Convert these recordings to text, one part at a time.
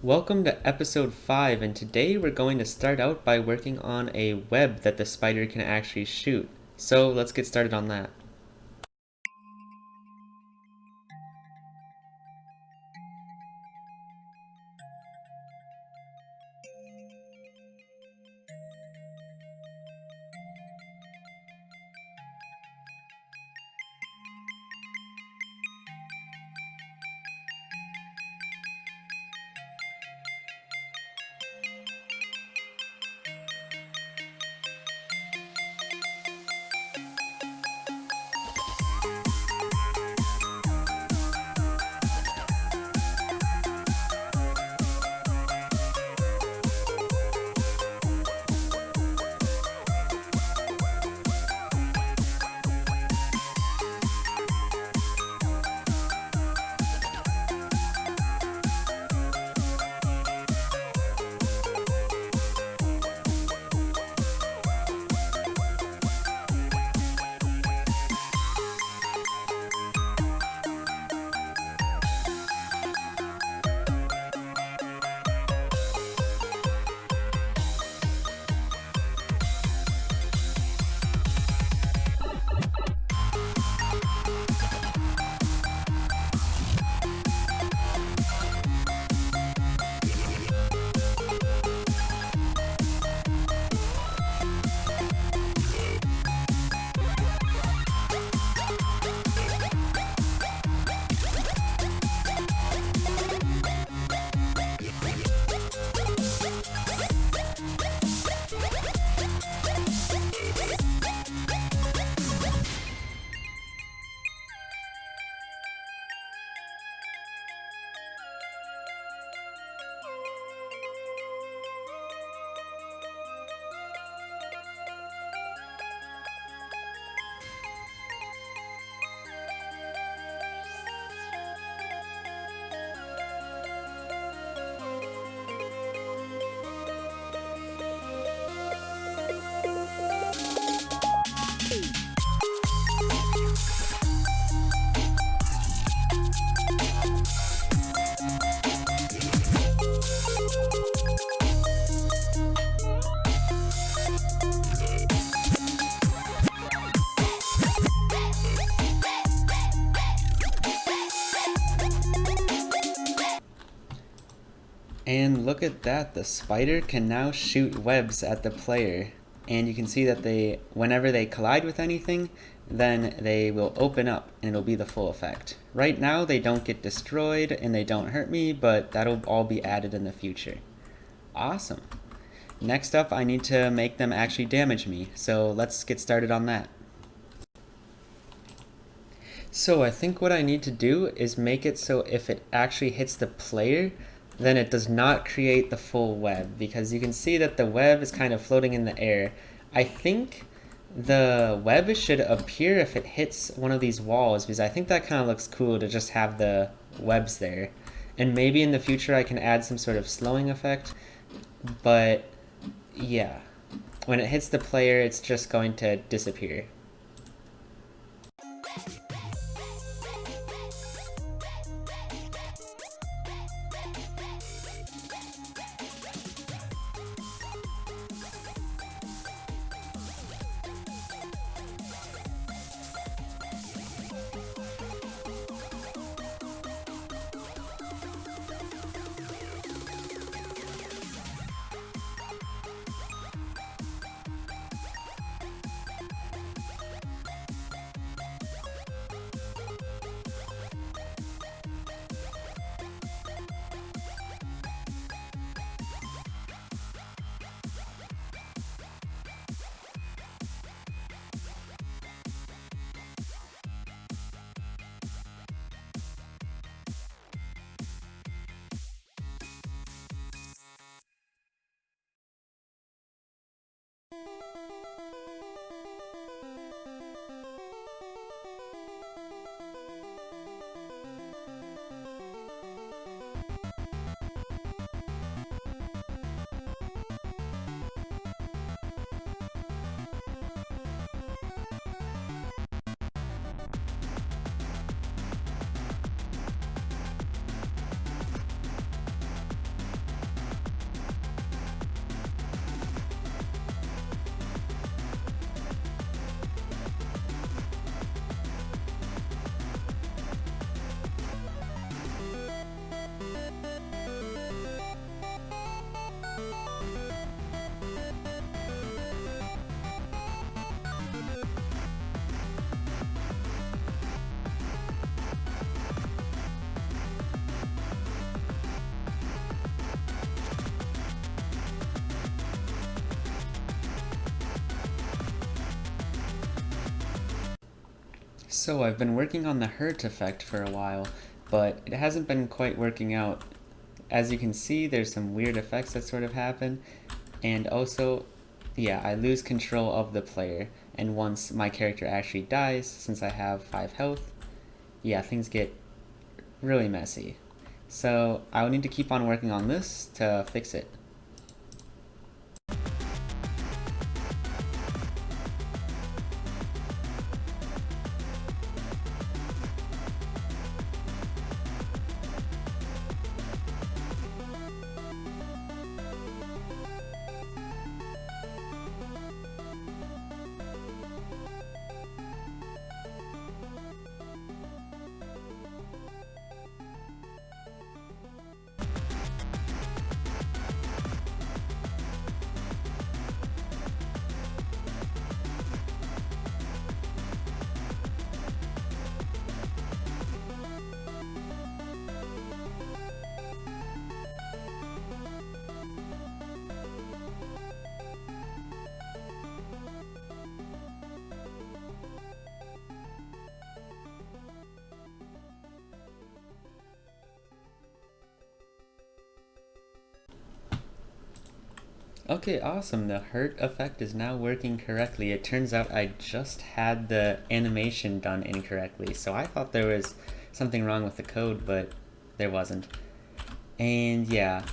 Welcome to episode 5, and today we're going to start out by working on a web that the spider can actually shoot. So let's get started on that. And look at that, the spider can now shoot webs at the player. And you can see that whenever they collide with anything, then they will open up and it'll be the full effect. Right now they don't get destroyed and they don't hurt me, but that'll all be added in the future. Awesome. Next up, I need to make them actually damage me, so let's get started on that. So I think what I need to do is make it so if it actually hits the player, then it does not create the full web, because you can see that the web is kind of floating in the air. I think the web should appear if it hits one of these walls, because I think that kind of looks cool to just have the webs there. And maybe in the future I can add some sort of slowing effect, but yeah, when it hits the player it's just going to disappear. So I've been working on the hurt effect for a while, but it hasn't been quite working out. As you can see, there's some weird effects that sort of happen, and also, yeah, I lose control of the player, and once my character actually dies, since I have 5 health, yeah, things get really messy. So I will need to keep on working on this to fix it. Okay, awesome. The hurt effect is now working correctly. It turns out I just had the animation done incorrectly, so I thought there was something wrong with the code, but there wasn't. And yeah,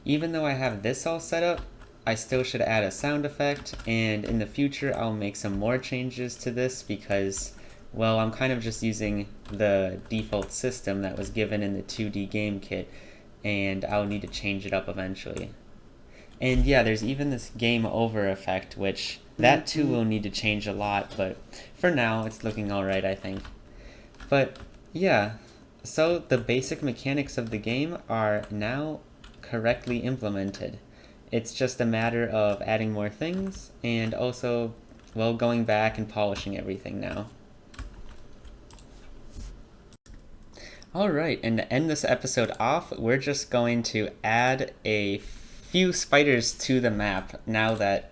even though I have this all set up, I still should add a sound effect, and in the future I'll make some more changes to this because, well, I'm kind of just using the default system that was given in the 2D game kit, and I'll need to change it up eventually. And yeah, there's even this game over effect, which that too will need to change a lot, but for now it's looking alright, I think. But yeah, so the basic mechanics of the game are now correctly implemented. It's just a matter of adding more things and also, well, going back and polishing everything now. Alright, and to end this episode off, we're just going to add a few spiders to the map now that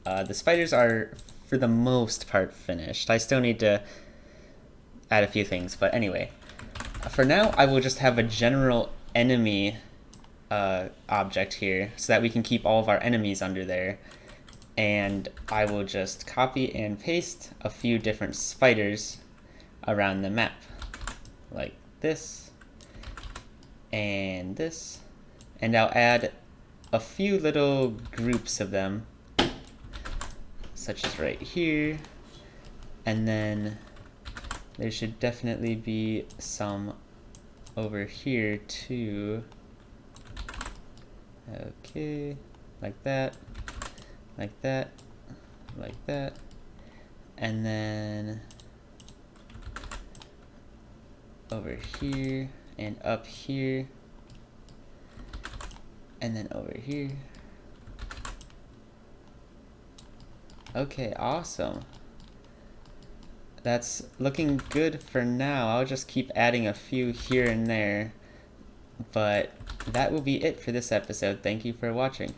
the spiders are, for the most part, finished. I still need to add a few things, but anyway. For now, I will just have a general enemy object here so that we can keep all of our enemies under there. And I will just copy and paste a few different spiders around the map. Like this, and this. And I'll add a few little groups of them, such as right here, and then there should definitely be some over here too. Okay, like that, like that, like that, and then over here and up here, and then over here. Okay, awesome. That's looking good for now. I'll just keep adding a few here and there. But that will be it for this episode. Thank you for watching.